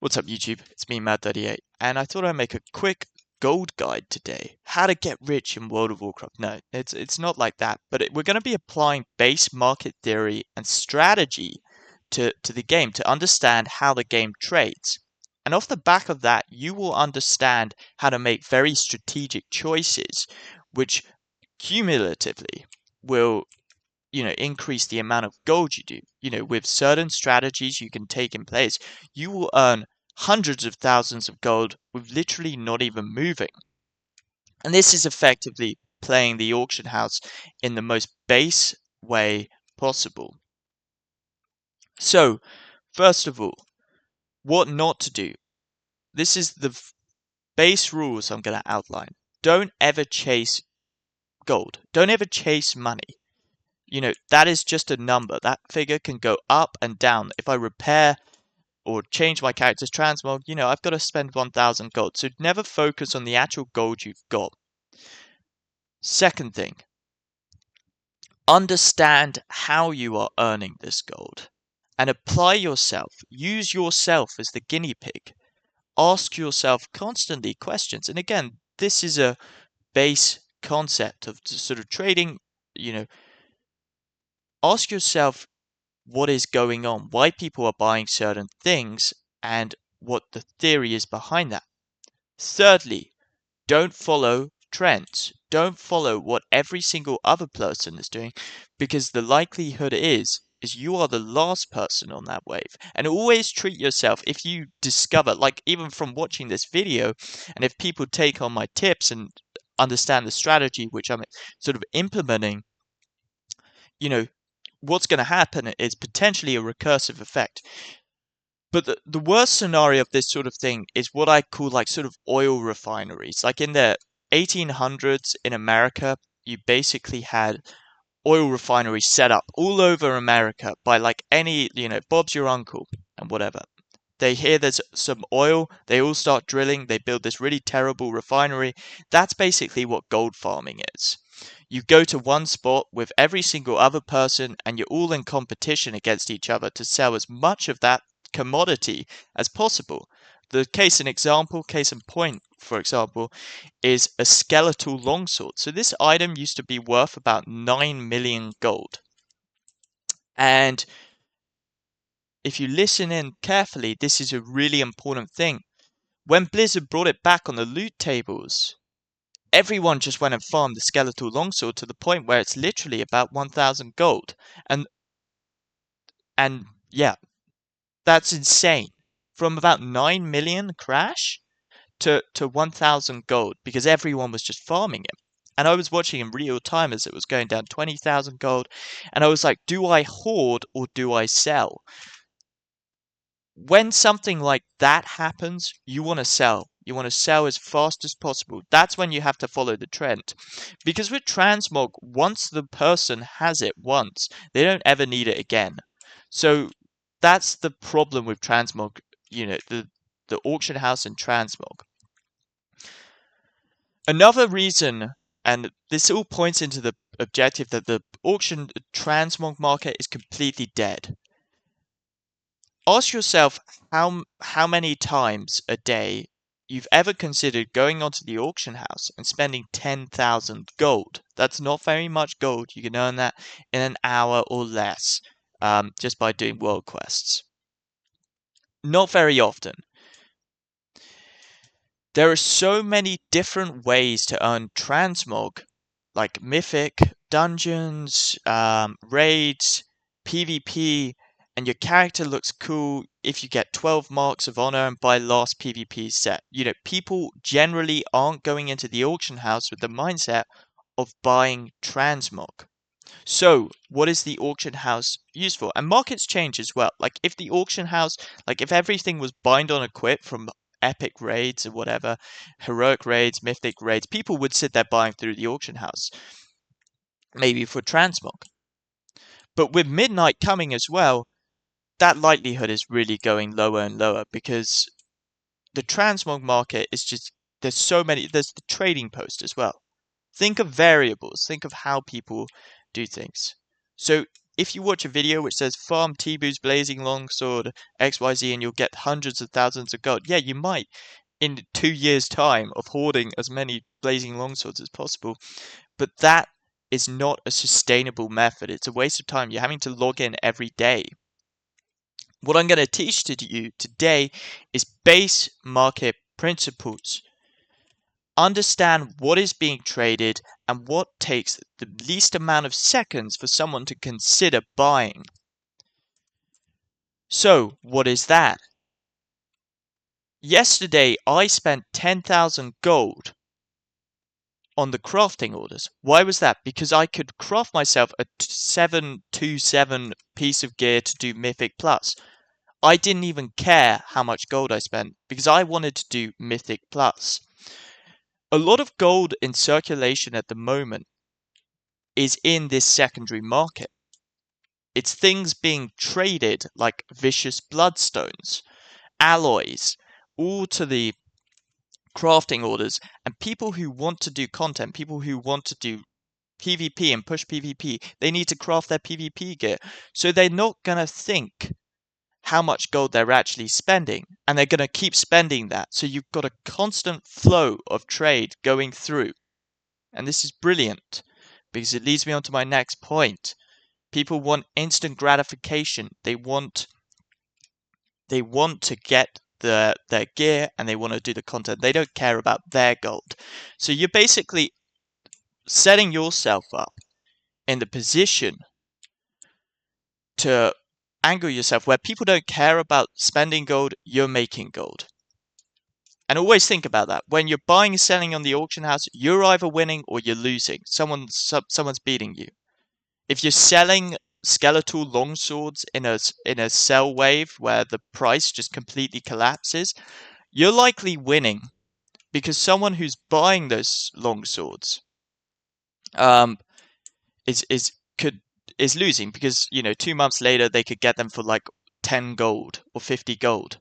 What's up YouTube? It's me Mad38 and I thought I'd make a quick gold guide today. How to get rich in World of Warcraft. No, it's not like that, but we're going to be applying base market theory and strategy to the game to understand how the game trades. And off the back of that, you will understand how to make very strategic choices which cumulatively will increase the amount of gold you do. With certain strategies you can take in place, you will earn hundreds of thousands of gold with literally not even moving. And this is effectively playing the auction house in the most base way possible. So, first of all, what not to do. This is the base rules I'm going to outline. Don't ever chase gold. Don't ever chase money. That is just a number. That figure can go up and down. If I repair or change my character's transmog, I've got to spend 1,000 gold. So never focus on the actual gold you've got. Second thing, understand how you are earning this gold and apply yourself. Use yourself as the guinea pig. Ask yourself constantly questions. And again, this is a base concept of sort of trading, ask yourself what is going on, why people are buying certain things, and what the theory is behind that. Thirdly, don't follow trends. Don't follow what every single other person is doing, because the likelihood is you are the last person on that wave. And always treat yourself, if you discover, like even from watching this video, and if people take on my tips and understand the strategy which I'm sort of implementing, what's going to happen is potentially a recursive effect. But the worst scenario of this sort of thing is what I call like sort of oil refineries. Like in the 1800s in America, you basically had oil refineries set up all over America by like any, Bob's your uncle and whatever. They hear there's some oil, they all start drilling, they build this really terrible refinery. That's basically what gold farming is. You go to one spot with every single other person and you're all in competition against each other to sell as much of that commodity as possible. The case in point, for example, is a skeletal longsword. So this item used to be worth about 9 million gold. And if you listen in carefully, this is a really important thing. When Blizzard brought it back on the loot tables, everyone just went and farmed the skeletal longsword to the point where it's literally about 1,000 gold. And yeah, that's insane. From about 9 million crash to 1,000 gold because everyone was just farming it. And I was watching in real time as it was going down 20,000 gold. And I was like, do I hoard or do I sell? When something like that happens, you want to sell. You want to sell as fast as possible. That's when you have to follow the trend. Because with transmog, once the person has it once, they don't ever need it again. So that's the problem with transmog, the auction house and transmog. Another reason, and this all points into the objective that the auction transmog market is completely dead. Ask yourself how many times a day you've ever considered going onto the auction house and spending 10,000 gold. That's not very much gold. You can earn that in an hour or less just by doing world quests. Not very often. There are so many different ways to earn transmog, like mythic, dungeons, raids, PvP, and your character looks cool if you get 12 marks of honor and buy last PvP set. People generally aren't going into the auction house with the mindset of buying transmog. So, what is the auction house used for? And markets change as well. Like if the auction house, like if everything was bind on equip from epic raids or whatever, heroic raids, mythic raids, people would sit there buying through the auction house. Maybe for transmog. But with midnight coming as well, that likelihood is really going lower and lower because the transmog market is just, there's so many, there's the trading post as well. Think of variables, think of how people do things. So if you watch a video which says farm Tibu's blazing longsword XYZ and you'll get hundreds of thousands of gold, yeah, you might in 2 years' time of hoarding as many blazing longswords as possible. But that is not a sustainable method. It's a waste of time. You're having to log in every day. What I'm going to teach to you today is base market principles. Understand what is being traded and what takes the least amount of seconds for someone to consider buying. So, what is that? Yesterday, I spent 10,000 gold on the crafting orders. Why was that? Because I could craft myself a 727 piece of gear to do Mythic Plus. I didn't even care how much gold I spent because I wanted to do Mythic Plus. A lot of gold in circulation at the moment is in this secondary market. It's things being traded like vicious bloodstones, alloys, all to the crafting orders, and people who want to do content, people who want to do PvP and push PvP, they need to craft their PvP gear. So they're not going to think how much gold they're actually spending, and they're going to keep spending that. So you've got a constant flow of trade going through. And this is brilliant because it leads me on to my next point. People want instant gratification. They want to get their gear and they want to do the content. They don't care about their gold. So you're basically setting yourself up in the position to angle yourself where people don't care about spending gold, you're making gold. And always think about that. When you're buying and selling on the auction house, you're either winning or you're losing. Someone's beating you. If you're selling skeletal longswords in a sell wave where the price just completely collapses, you're likely winning because someone who's buying those longswords is losing because 2 months later they could get them for like 10 gold or 50 gold.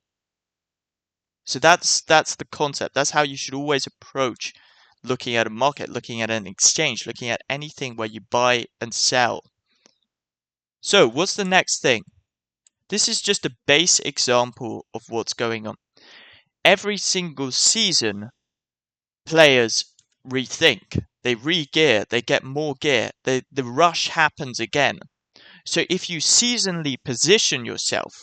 So that's the concept. That's how you should always approach looking at a market, looking at an exchange, looking at anything where you buy and sell. So what's the next thing? This is just a base example of what's going on. Every single season, players rethink, they re-gear, they get more gear, the rush happens again. So if you seasonally position yourself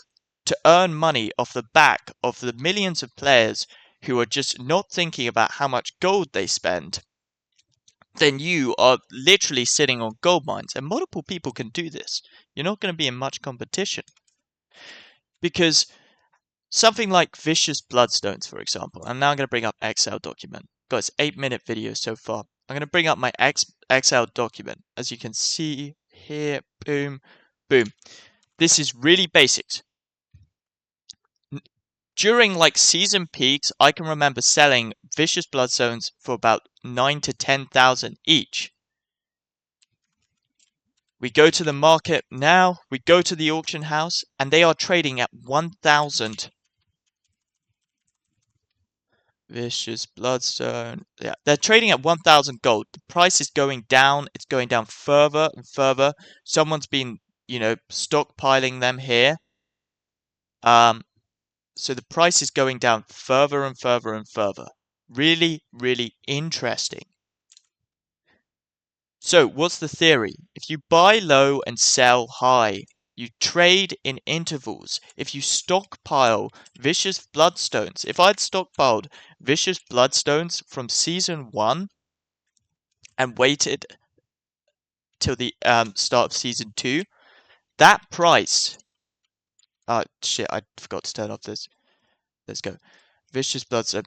to earn money off the back of the millions of players who are just not thinking about how much gold they spend, then you are literally sitting on gold mines. And multiple people can do this. You're not going to be in much competition. Because something like vicious bloodstones, for example, and now I'm going to bring up Excel document. Guys, 8-minute video so far. I'm going to bring up my Excel document. As you can see here, boom, boom. This is really basics. During like season peaks, I can remember selling vicious bloodstones for about 9 to 10,000 each. We go to the market now, we go to the auction house, and they are trading at 1,000. Vicious bloodstone. Yeah, they're trading at 1,000 gold. The price is going down. It's going down further and further. Someone's been, stockpiling them here. So the price is going down further and further and further. Really, really interesting. So what's the theory? If you buy low and sell high, you trade in intervals. If you stockpile vicious bloodstones, if I'd stockpiled vicious bloodstones from season 1 and waited till the start of season 2, that price. Shit, I forgot to turn off this. Let's go. Vicious bloodstone.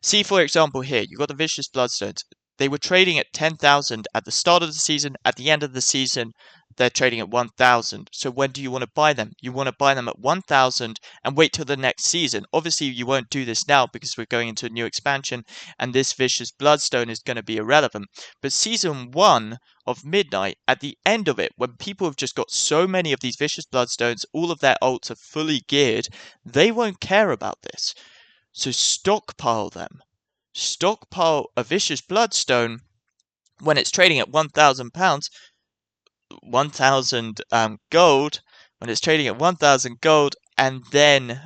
See, for example, here, you've got the Vicious Bloodstones. They were trading at 10,000 at the start of the season. At the end of the season, they're trading at 1,000. So when do you want to buy them? You want to buy them at 1,000 and wait till the next season. Obviously, you won't do this now because we're going into a new expansion and this Vicious Bloodstone is going to be irrelevant. But season 1 of Midnight, at the end of it, when people have just got so many of these Vicious Bloodstones, all of their ults are fully geared, they won't care about this. So stockpile them. Stockpile a Vicious Bloodstone when it's trading at £1,000, 1,000 gold, when it's trading at 1,000 gold, and then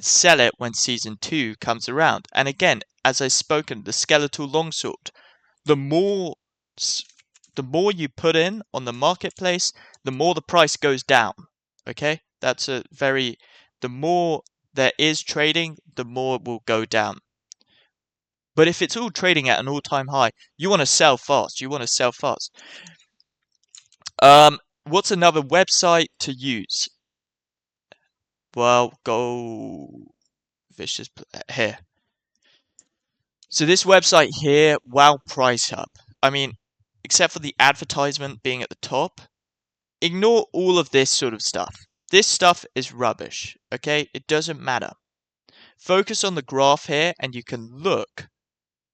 sell it when season 2 comes around. And again, as I've spoken, the skeletal longsword, the more the more you put in on the marketplace, the more the price goes down. Okay, that's a very the more there is trading, the more it will go down. But if it's all trading at an all-time high, you want to sell fast. You want to sell fast. What's another website to use? Well, go vicious here. So this website here, WoW Price Hub. I mean, except for the advertisement being at the top, ignore all of this sort of stuff. This stuff is rubbish, okay? It doesn't matter. Focus on the graph here and you can look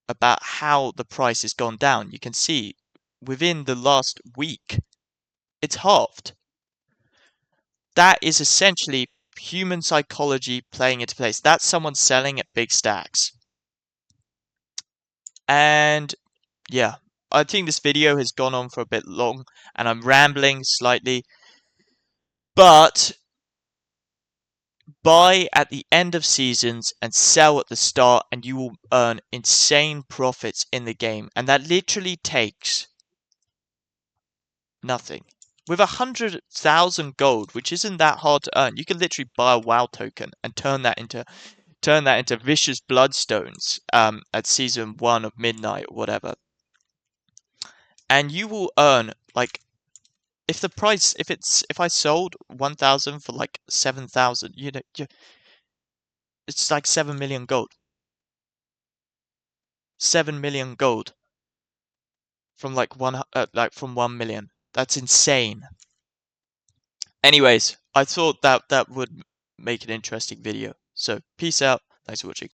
about how the price has gone down. You can see within the last week, it's halved. That is essentially human psychology playing into place. That's someone selling at big stacks. And yeah, I think this video has gone on for a bit long and I'm rambling slightly. But buy at the end of seasons and sell at the start and you will earn insane profits in the game. And that literally takes nothing. With 100,000 gold, which isn't that hard to earn, you can literally buy a WoW token and turn that into vicious bloodstones at season 1 of Midnight or whatever. And you will earn like if I sold 1,000 for like 7,000, it's like 7 million gold. 7 million gold from from 1 million. That's insane. Anyways, I thought that would make an interesting video. So peace out. Thanks for watching.